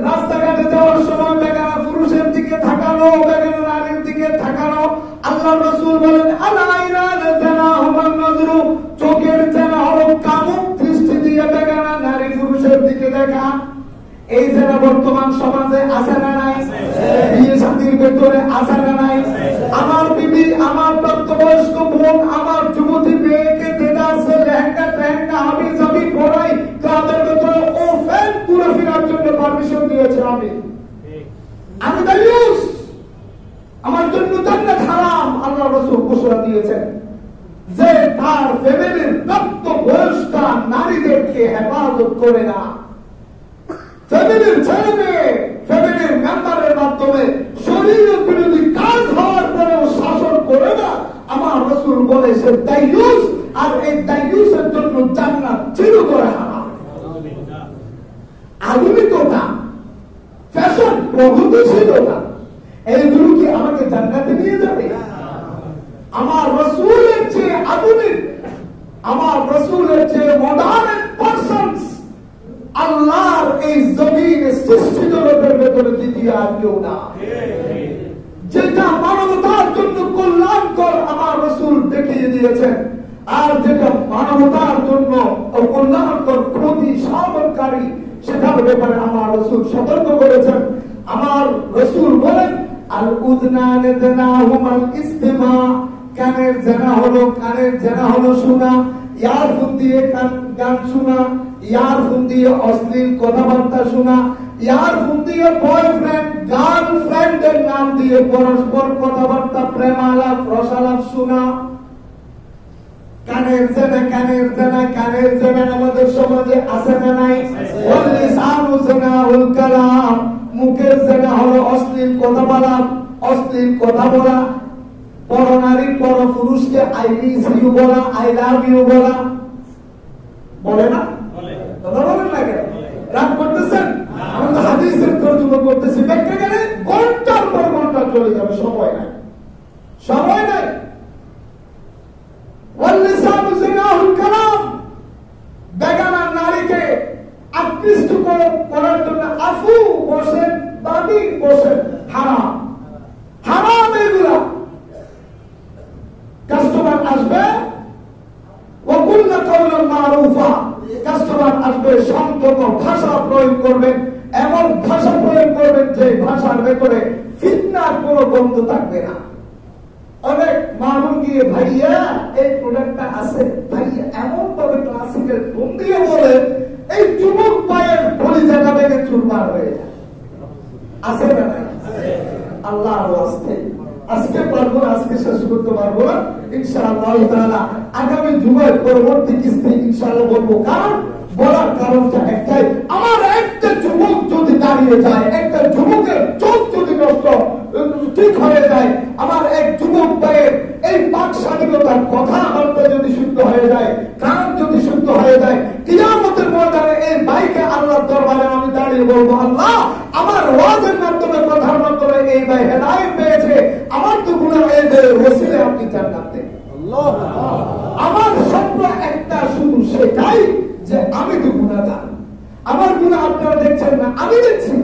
রাস্তাঘাটে যাওয়ার সময় বেগানা পুরুষের দিকে তাকানো, বেগানা নারীর দিকে তাকানো। আল্লাহ রাসূল বলেন আল আইনানে জানাহুমান নাজরু, চোখের জানা হলো কামুক দৃষ্টি দিয়ে বেগানা নারী পুরুষের দিকে দেখা। এই যারা বর্তমান সমাজে আছে না নাই? বিয়ে শাদীর ভেতরে আছে না নাই? আমার বিবি, আমার প্রাপ্তবয়স্ক বোন, আমার যুবতী মেয়েকে দেদাসে লেহেঙ্গা টেহেঙ্গা হাবি জাবি পরাই ক্লাবের ভেতরে ও ফ্যান ঘুরে ফেরার জন্য পারমিশন দিয়েছে। আমি দায়ুস, আমার জন্য জান্নাত হারাম। আল্লাহ রাসূল ঘোষণা দিয়েছেন যে তার ফ্যামিলির প্রাপ্তবয়স্ক নারীদেরকে হেফাজত করে না, ফ্যামিলির ছেলে মেয়ে, ফ্যামিলির মেম্বারের মাধ্যমে শরীয়ত বিরোধী কাজ হওয়ার পরেও শাসন করে না, আমার রাসূল বলে সে দায়ুস, আর এই দায়ুসের জন্য জান্নাত চিরতরে হারাম। আধুনিকতা, ফ্যাশন, প্রগতিশীলতা, এইগুলো কি আমাকে জান্নাতে নিয়ে যাবে? আমার রাসূলের চেয়ে আধুনিক, আমার রাসূলের চেয়ে মডার্ন পারসনস আল্লাহর এই জমিনে সৃষ্টি জগতের ভেতরে দ্বিতীয় আর কেউ না। যেটা মানবতার জন্য কল্যাণকর আমার রাসূল দেখিয়ে দিয়েছেন, আর যেটা মানবতার জন্য কল্যাণকর ক্ষতি সাধনকারী সেটার ব্যাপারে আমার রাসূল সতর্ক করেছেন। আমার রাসূল বলেন আল উযনানে জানাহুমাল ইস্তিমা, কানের জানা হলো, কানের জানা হলো শোনা, ইয়ারফোন দিয়ে গান শোনা, ইয়ারফোন দিয়ে অশ্লীল কথাবার্তা শোনা, ইয়ারফোন দিয়ে বয়ফ্রেন্ড গার্লফ্রেন্ডের নাম দিয়ে পরস্পর কথাবার্তা প্রেমালাপ রসালাপ শোনা। কানের জানা, কানের জানা, কানের জানা আমাদের সমাজে আছে না নাই? ওয়ালিসানু জানাহুল কালাম, মুখের জানা হলো অশ্লীল কথা বলা, অশ্লীল কথা বলা, পরনারী পর পুরুষকে আই মিস ইউ বলা, আই লাভ ইউ বলা, বলে না? কথা বলেন না কেন? রাগ করতেছেন? আমি তো হাদিসের তর্জমা করতেছি, ব্যাখ্যা গেলে ঘন্টার পর ঘন্টা চলে যাবে, সময় নাই, সময় নাই। ওয়ালিসানু জানাহুল কালাম, বেগানা নারীকে আকৃষ্ট করার জন্য আফু বসেন, দাবি বসেন, হারাম, হারাম এগুলা। কাস্টমার আসবে ওয়াকুল্লা কাওলান মারুফা, কাস্টমার আসবে সংযত ভাষা প্রয়োগ করবেন, এমন ভাষা প্রয়োগ করবেন যে ভাষার ভেতরে ফিতনার কোনো গন্ধ থাকবে না। অনেক মানুষ গিয়ে ভাইয়া এই প্রোডাক্টটা আছে, ভাইয়া এমন ভাবে ক্লাসিক্যাল টোন দিয়ে বলে এই যুবক পায়ের কলিজাটা ভেঙে চুরমার হয়ে যায়। আছে না নাই? আল্লাহর ওয়াস্তে আজকে পারবো না, আজকে শেষ করতে পারবো না, ইনশাআল্লাহ তাআলা আগামী জুমার পরবর্তী কিস্তি ইনশাআল্লাহ বলবো। কারণ বলার কারণটা একটাই, আমার একটা যুবক যদি দাঁড়িয়ে যায়, একটা যুবকের চোখ যদি নষ্ট ঠিক হয়ে যায়, আমার এক যুবক ভাইয়ের এই বাক স্বাধীনতার কথা আমার যদি শুদ্ধ হয়ে যায়, কান যদি শুদ্ধ হয়ে যায়, কিয়ামতের ময়দানে এই ভাইকে আল্লাহর দরবারে আমি দাঁড়িয়ে বলবো, আল্লাহ আমার ওয়াজের মাধ্যমে কথার মাধ্যমে এই ভাই হেদায়েত পেয়েছে, আমার তো গুনাহ এই ওসিলায় আপনি জান্নাত দেন। আল্লাহ, আমার স্বপ্ন একটা শুধু সেটাই যে আমি তো গুনাহগার, আমার গুনাহ আপনারা দেখছেন না, আমি দেখছি।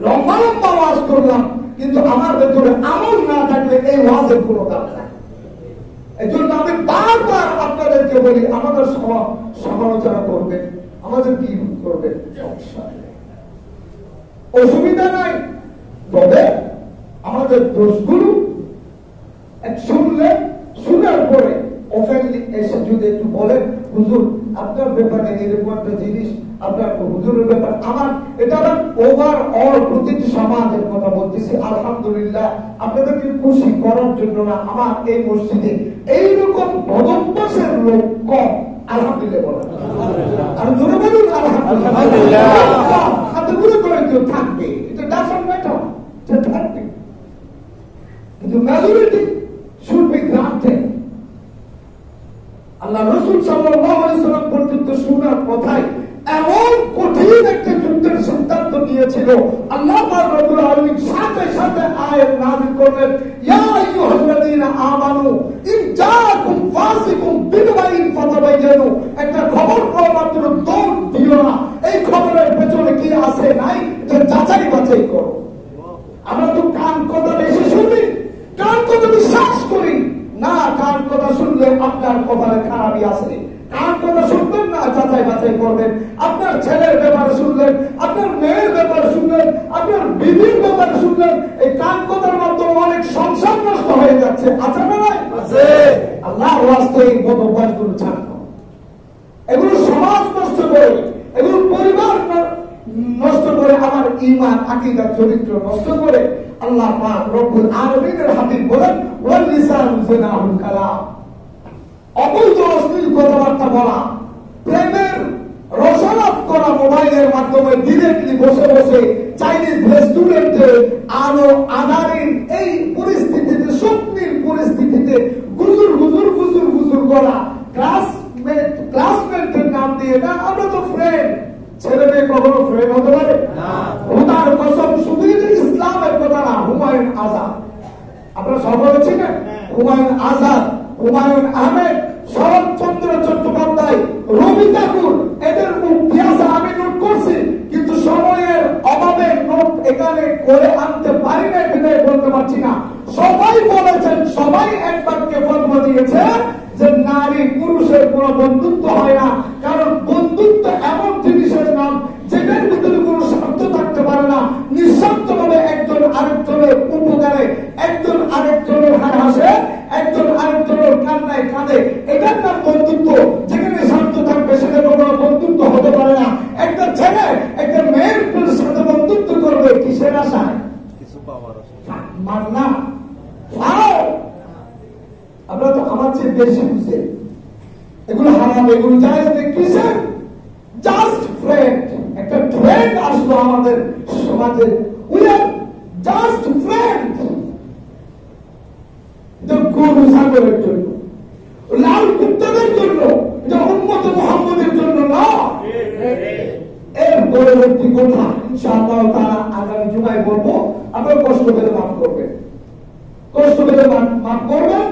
লম্বা লম্বা ওয়াজ করলাম, কিন্তু আমার ভেতরে আমল না থাকলে এই ওয়াজের কোনো দাম নাই। এই জন্য আমি বারবার আপনাদেরকে বলি, আমাদের সমালোচনা করবেন, আমাদের কি করবেন, অসুবিধা নাই, তবে আমাদের দোষগুলো শুনলে, শোনার পরে ওপেনলি এসে যদি একটু বলেন, হুজুর আপনার ব্যাপারে এরকম একটা জিনিস, আপনার হুজুরের ব্যাপারে আমার এটা ওভার অল প্রতিটি সমাজের কথা বলতেছি। আলহামদুলিল্লাহ, আপনাদেরকে খুশি করার জন্য না, আমার এই মসজিদে এইরকম বদভ্যাসের লোক কম। আলহামদুলিল্লাহ বলেন, আর জোরে বলুন আলহামদুলিল্লাহ। হাতে গুলো করে কেউ থাকবে, এটা ডাজন্ট ম্যাটার, এটা থাকবে, কিন্তু মেজরিটি শুড বি গ্রান্টেড। আল্লাহ রাসূল সাল্লাল্লাহু আলাইহি ওয়াসাল্লাম পর্যন্ত শোনার কথাই এমন কঠিন একটা যুদ্ধের সিদ্ধান্ত নিয়েছিল, আল্লাহ পাক রব্বুল আলামিন সাথে সাথে আয়াত নাযিল করলেন, ইয়া আইয়ুহাল্লাযীনা আমানু ইন জাআকুম ফাসিকুম বিনবাইন ফাতাবায়ানু। একটা খবর পাওয়া মাত্র দৌড় দিও না, এই খবরের পেছনে কি আছে নাই এটা যাচাই বাছাই করো। আমরা তো কান কথা বেশি শুনি, কান কথা বিশ্বাস করি না, কান কথা শুনলে আপনার কপালে খারাপই আছে। কান কথা শুনবেন না, যাচাই বাছাই করবেন। আপনার ছেলের ব্যাপারে শুনলেন, আপনার মেয়ের ব্যাপারে শুনলেন, আপনার বিবির ব্যাপারে শুনলেন, এই কান কথার মাধ্যমে অনেক সংসার নষ্ট হয়ে যাচ্ছে। আছে না নাই? আছে। আল্লাহর ওয়াস্তে এই বদভ্যাসগুলো ছাড়ো, এগুলো সমাজ নষ্ট করে, এগুলো পরিবার নষ্ট করে, আমার ঈমান আকীদা চরিত্র নষ্ট করে। আল্লাহ পাক রব্বুল আলামিনের হাবিব বলেন, ওয়াল লিসানু জানাহুল কালাম, অবৈধ অশ্লীল কথাবার্তা বলা, প্রেমের রসালাপ করা মোবাইলের মাধ্যমে ডিরেক্টলি বসে বসে চাইনিজ রেস্টুরেন্টে আলো আধারিন এই পরিস্থিতিতে, স্বপ্নের পরিস্থিতিতে গুজুর গুজুর গুজুর গুজুর করা, ক্লাসমেটের নাম দিয়ে না, আমরা তো ফ্রেন্ড, ছেলে মেয়ে কখনো ফ্রেন্ড হতে পারে না। খোদার কসম, শুধু ইসলামের কথা না, হুমায়ুন আজাদ আপনারা সকলে ছিলেন, হুমায়ুন আজাদ, হুমায়ুন আহমেদ, শরৎচন্দ্র চট্টোপাধ্যায়, রবি ঠাকুর, এদের ইতিহাস আমি নোট করছি, কিন্তু সময়ের অভাবে নোট এখানে করে আনতে পারি না, বিদায় বলতে পারছি না। সবাই বলেছেন, সবাই এক বাক্যে ফতোয়া দিয়েছে যে নারী পুরুষের কোনো বন্ধুত্ব হয় না, কারণ বন্ধুত্ব এমন জিনিসের নাম যেটার ভিতরে কোনো স্বার্থ থাকতে পারে না। নিঃস্বার্থ ভাবে একজন আরেকজনের উপকারে, একজন আরেকজনের হাসে, একজন আরেকজনের কান্নায় কাঁদে, এটার নাম বন্ধুত্ব। যেখানে স্বার্থ থাকবে সেটা কোনো বন্ধুত্ব হতে পারে না। একটা ছেলে একটা মেয়ের সাথে বন্ধুত্ব করবে কিসের আশায়? কিছু পাওয়ার আশায়। মান্না আমরা তো আমার চেয়ে বেশি বুঝে এগুলো হারাম, এগুলো জায়েজ নেই। কিসের? Just friend. একটা ট্রেন্ড আসলো আমাদের সমাজে, উই আর জাস্ট ফ্রেন্ড। এটা গরু ছাগলের জন্য, লাল কুত্তাদের জন্য, এটা উম্মত মুহাম্মদের জন্য না। এর পরবর্তী কথা ইনশাআল্লাহ তাআলা আগামী জুমায় বলবো। আপনারা কষ্ট করে মাফ করবেন, কষ্ট করে মাফ করবেন।